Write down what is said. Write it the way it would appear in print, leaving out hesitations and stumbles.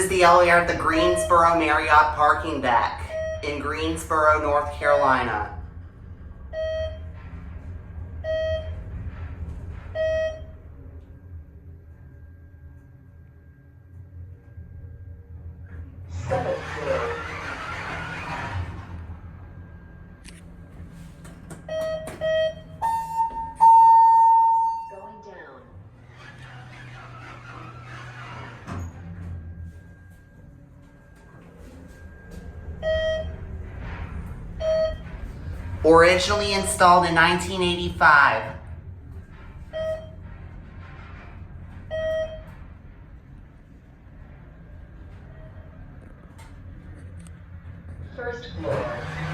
is the elevator at the Greensboro Marriott parking deck in Greensboro, North Carolina. Seventh floor. Going down. Originally installed in 1985. First floor.